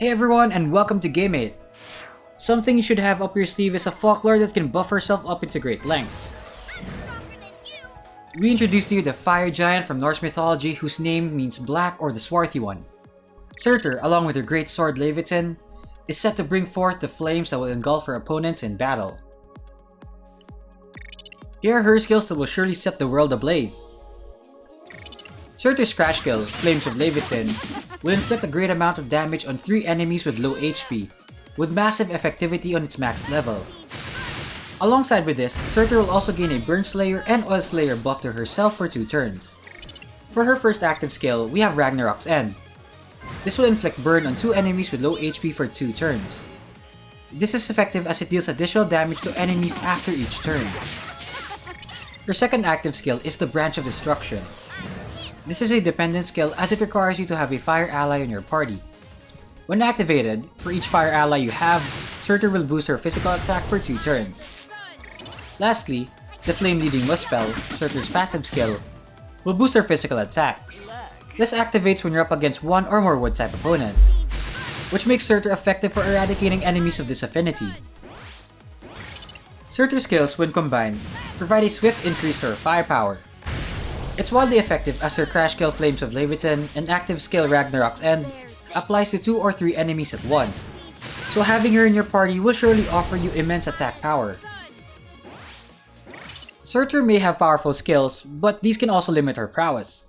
Hey everyone, and welcome to Game8. Something you should have up your sleeve is a Folkore that can buff herself up into great lengths. We introduced to you the fire giant from Norse mythology whose name means black or the swarthy one. Surtr, along with her great sword Laevateinn, is set to bring forth the flames that will engulf her opponents in battle. Here are her skills that will surely set the world ablaze. Surtr's crash skill, Flames of Laevateinn, will inflict a great amount of damage on 3 enemies with low HP, with massive effectivity on its max level. Alongside with this, Surtr will also gain a Burn Slayer and Oil Slayer buff to herself for 2 turns. For her first active skill, we have Ragnarok's End. This will inflict burn on 2 enemies with low HP for 2 turns. This is effective as it deals additional damage to enemies after each turn. Her second active skill is the Branch of Destruction. This is a dependent skill as it requires you to have a fire ally in your party. When activated, for each fire ally you have, Surtr will boost her physical attack for 2 turns. Lastly, the Flame Leading Wisp spell, Surtr's passive skill, will boost her physical attack. This activates when you're up against 1 or more wood type opponents, which makes Surtr effective for eradicating enemies of this affinity. Surtr's skills, when combined, provide a swift increase to her firepower. It's wildly effective as her crash skill Flames of Laevateinn and active skill Ragnarok's End applies to 2 or 3 enemies at once, so having her in your party will surely offer you immense attack power. Surtr may have powerful skills, but these can also limit her prowess.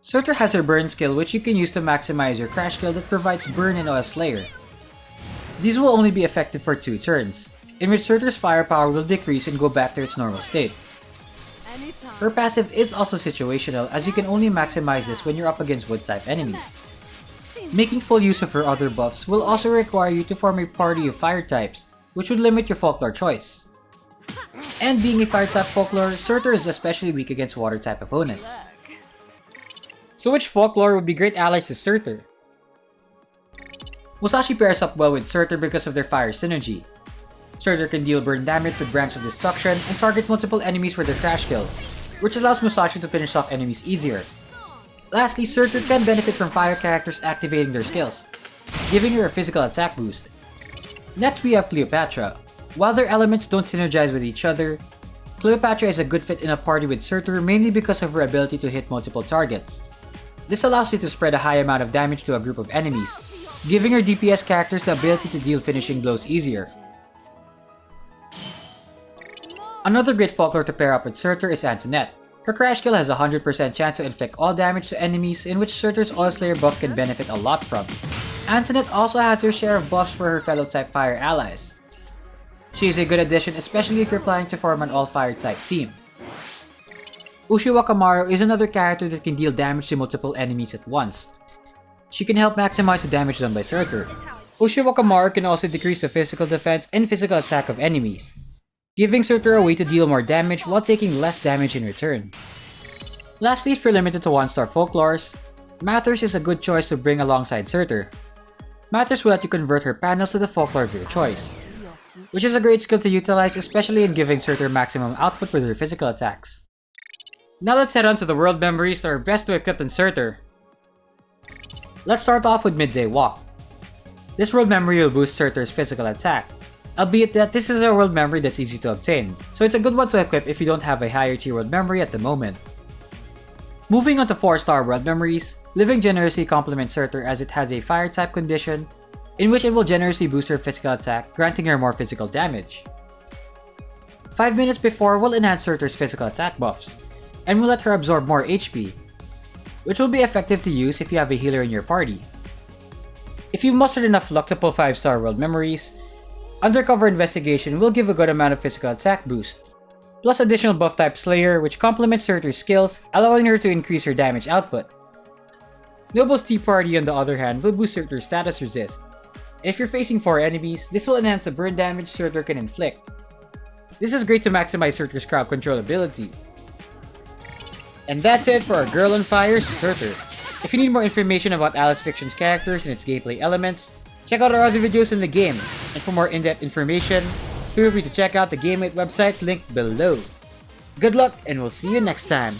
Surtr has her Burn skill which you can use to maximize your crash skill that provides Burn and Oil Slayer. These will only be effective for 2 turns, in which Surtr's firepower will decrease and go back to its normal state. Her passive is also situational as you can only maximize this when you're up against wood type enemies. Making full use of her other buffs will also require you to form a party of fire types, which would limit your folklore choice. And being a fire type folklore, Surtr is especially weak against water type opponents. So which folklore would be great allies to Surtr? Musashi pairs up well with Surtr because of their fire synergy. Surtr can deal burn damage with Branch of Destruction and target multiple enemies for their crash skill, which allows Musashi to finish off enemies easier. Lastly, Surtr can benefit from fire characters activating their skills, giving her a physical attack boost. Next we have Cleopatra. While their elements don't synergize with each other, Cleopatra is a good fit in a party with Surtr mainly because of her ability to hit multiple targets. This allows you to spread a high amount of damage to a group of enemies, giving her DPS characters the ability to deal finishing blows easier. Another great folklore to pair up with Surtr is Antoinette. Her crash skill has a 100% chance to inflict all damage to enemies, in which Surtr's Oil Slayer buff can benefit a lot from. Antoinette also has her share of buffs for her fellow type fire allies. She is a good addition especially if you're planning to form an all fire type team. Ushiwakamaru is another character that can deal damage to multiple enemies at once. She can help maximize the damage done by Surtr. Ushiwakamaru can also decrease the physical defense and physical attack of enemies, giving Surtr a way to deal more damage while taking less damage in return. Lastly, if you're limited to 1-star folklores, Mathers is a good choice to bring alongside Surtr. Mathers will let you convert her panels to the folklore of your choice, which is a great skill to utilize especially in giving Surtr maximum output with her physical attacks. Now let's head on to the world memories that are best to equip in Surtr. Let's start off with Midday Walk. This world memory will boost Surtr's physical attack, albeit that this is a world memory that's easy to obtain, so it's a good one to equip if you don't have a higher tier world memory at the moment. Moving on to 4-star world memories, Living generously complements Surtr as it has a fire type condition, in which it will generously boost her physical attack, granting her more physical damage. 5 minutes before will enhance Surtr's physical attack buffs, and will let her absorb more HP, which will be effective to use if you have a healer in your party. If you've mustered enough luck to pull 5-star world memories, Undercover Investigation will give a good amount of physical attack boost, plus additional buff type Slayer which complements Surtr's skills, allowing her to increase her damage output. Noble's Tea Party on the other hand will boost Surtr's status resist, and if you're facing 4 enemies, this will enhance the burn damage Surtr can inflict. This is great to maximize Surtr's crowd control ability. And that's it for our Girl on Fire, Surtr. If you need more information about Alice Fiction's characters and its gameplay elements, check out our other videos in the game, and for more in-depth information, feel free to check out the Game8 website linked below. Good luck, and we'll see you next time!